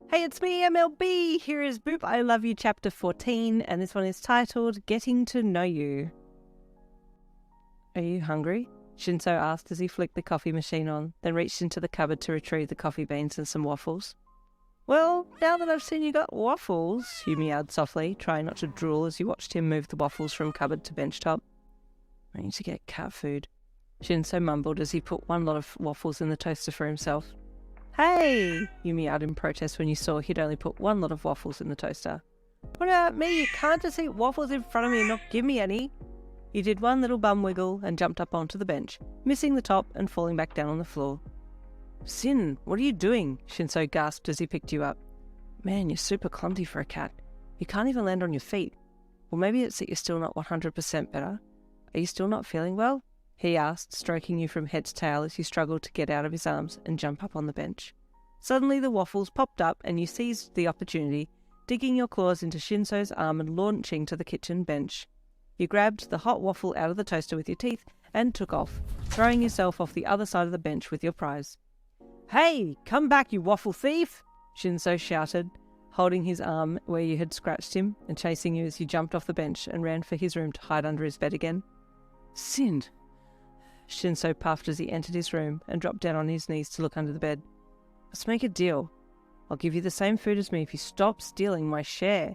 Hey, it's me, MLB. Here is Boop I Love You Chapter 14, and this one is titled Getting to Know You. Are you hungry? Shinsou asked as he flicked the coffee machine on, then reached into the cupboard to retrieve the coffee beans and some waffles. Well, now that I've seen you got waffles, you meowed softly, trying not to drool as you watched him move the waffles from cupboard to bench top. I need to get cat food, Shinsou mumbled as he put one lot of waffles in the toaster for himself. Hey! You meowed in protest when you saw he'd only put one lot of waffles in the toaster. What about me? You can't just eat waffles in front of me and not give me any. You did one little bum wiggle and jumped up onto the bench, missing the top and falling back down on the floor. Sin, what are you doing? Shinsou gasped as he picked you up. Man, you're super clumsy for a cat. You can't even land on your feet. Or maybe it's that you're still not 100% better. Are you still not feeling well? He asked, stroking you from head to tail as you struggled to get out of his arms and jump up on the bench. Suddenly the waffles popped up and you seized the opportunity, digging your claws into Shinsou's arm and launching to the kitchen bench. You grabbed the hot waffle out of the toaster with your teeth and took off, throwing yourself off the other side of the bench with your prize. Hey, come back, you waffle thief! Shinsou shouted, holding his arm where you had scratched him and chasing you as you jumped off the bench and ran for his room to hide under his bed again. Sinned! Shinsou puffed as he entered his room and dropped down on his knees to look under the bed. Let's make a deal. I'll give you the same food as me if you stop stealing my share.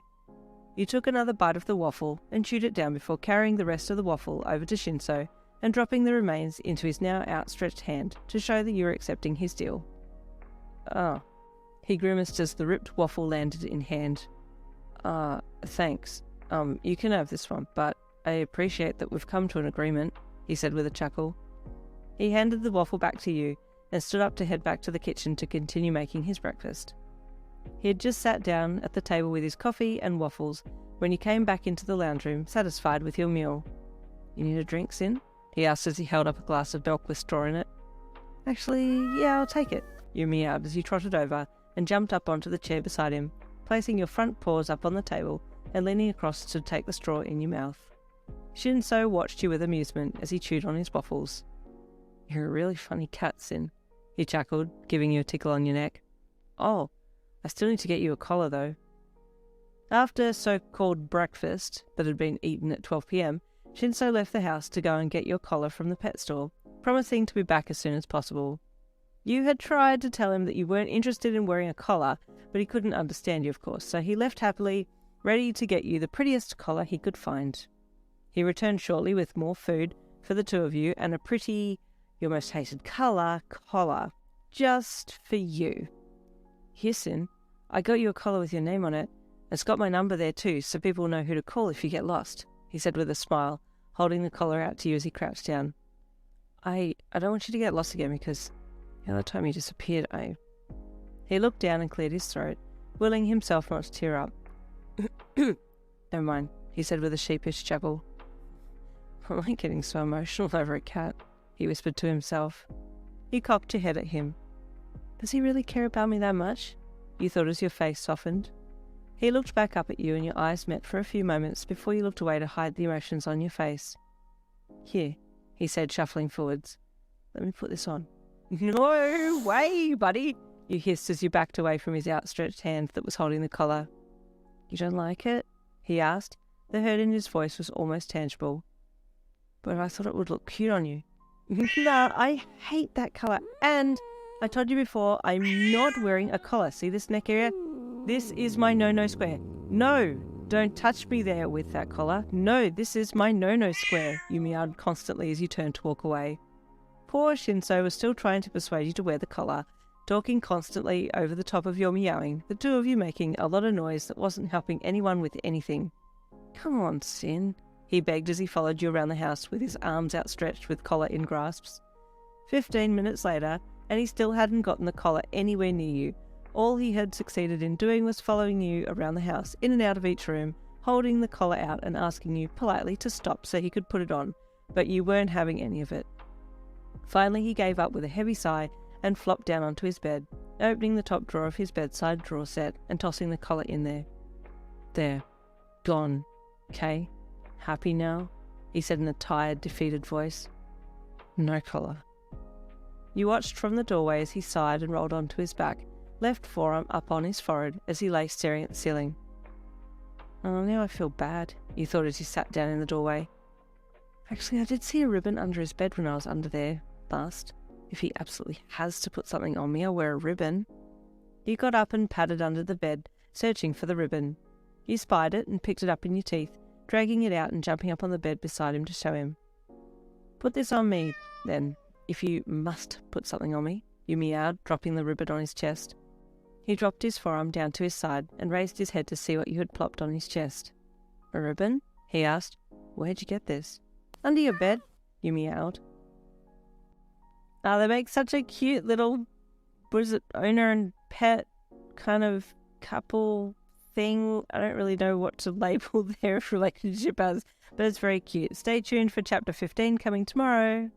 You took another bite of the waffle and chewed it down before carrying the rest of the waffle over to Shinsou and dropping the remains into his now outstretched hand to show that you were accepting his deal. Oh. He grimaced as the ripped waffle landed in hand. Thanks. You can have this one, but I appreciate that we've come to an agreement, he said with a chuckle. He handed the waffle back to you and stood up to head back to the kitchen to continue making his breakfast. He had just sat down at the table with his coffee and waffles when you came back into the lounge room, satisfied with your meal. You need a drink, Sin? He asked as he held up a glass of milk with straw in it. Actually, yeah, I'll take it, you meowed as you trotted over and jumped up onto the chair beside him, placing your front paws up on the table and leaning across to take the straw in your mouth. Shinsou watched you with amusement as he chewed on his waffles. You're a really funny cat, Sin, he chuckled, giving you a tickle on your neck. Oh, I still need to get you a collar, though. After so-called breakfast that had been eaten at 12 p.m, Shinsou left the house to go and get your collar from the pet store, promising to be back as soon as possible. You had tried to tell him that you weren't interested in wearing a collar, but he couldn't understand you, of course, so he left happily, ready to get you the prettiest collar he could find. He returned shortly with more food for the two of you and a pretty, your most hated colour, collar, just for you. Here, Sin, I got you a collar with your name on it. It's got my number there too, so people know who to call if you get lost, he said with a smile, holding the collar out to you as he crouched down. I don't want you to get lost again because the other time you disappeared, He looked down and cleared his throat, willing himself not to tear up. Never mind, he said with a sheepish chuckle. I like getting so emotional over a cat, he whispered to himself. You cocked your head at him. Does he really care about me that much? You thought as your face softened. He looked back up at you and your eyes met for a few moments before you looked away to hide the emotions on your face. He said, shuffling forwards. Let me put this on. No way, buddy, you hissed as you backed away from his outstretched hand that was holding the collar. You don't like it? He asked. The hurt in his voice was almost tangible. But I thought it would look cute on you. No, I hate that colour. And I told you before, I'm not wearing a collar. See this neck area? This is my no-no square. No, don't touch me there with that collar. No, this is my no-no square, you meowed constantly as you turned to walk away. Poor Shinsou was still trying to persuade you to wear the collar, talking constantly over the top of your meowing, the two of you making a lot of noise that wasn't helping anyone with anything. Come on, Sin, he begged as he followed you around the house with his arms outstretched with collar in grasps. 15 minutes later, and he still hadn't gotten the collar anywhere near you. All he had succeeded in doing was following you around the house, in and out of each room, holding the collar out and asking you politely to stop so he could put it on, but you weren't having any of it. Finally he gave up with a heavy sigh and flopped down onto his bed, opening the top drawer of his bedside drawer set and tossing the collar in there. There. Gone. Okay? Happy now? He said in a tired, defeated voice. No collar. You watched from the doorway as he sighed and rolled onto his back, left forearm up on his forehead as he lay staring at the ceiling. Oh, now I feel bad, he thought as he sat down in the doorway. Actually, I did see a ribbon under his bed when I was under there last. If he absolutely has to put something on me, I'll wear a ribbon. You got up and patted under the bed, searching for the ribbon. You spied it and picked it up in your teeth, dragging it out and jumping up on the bed beside him to show him. Put this on me, then, if you must put something on me, you meowed, dropping the ribbon on his chest. He dropped his forearm down to his side and raised his head to see what you had plopped on his chest. A ribbon? He asked. Where'd you get this? Under your bed, you meowed. They make such a cute little, what is it, owner and pet kind of couple thing. I don't really know what to label their relationship as, but it's very cute. Stay tuned for chapter 15 coming tomorrow.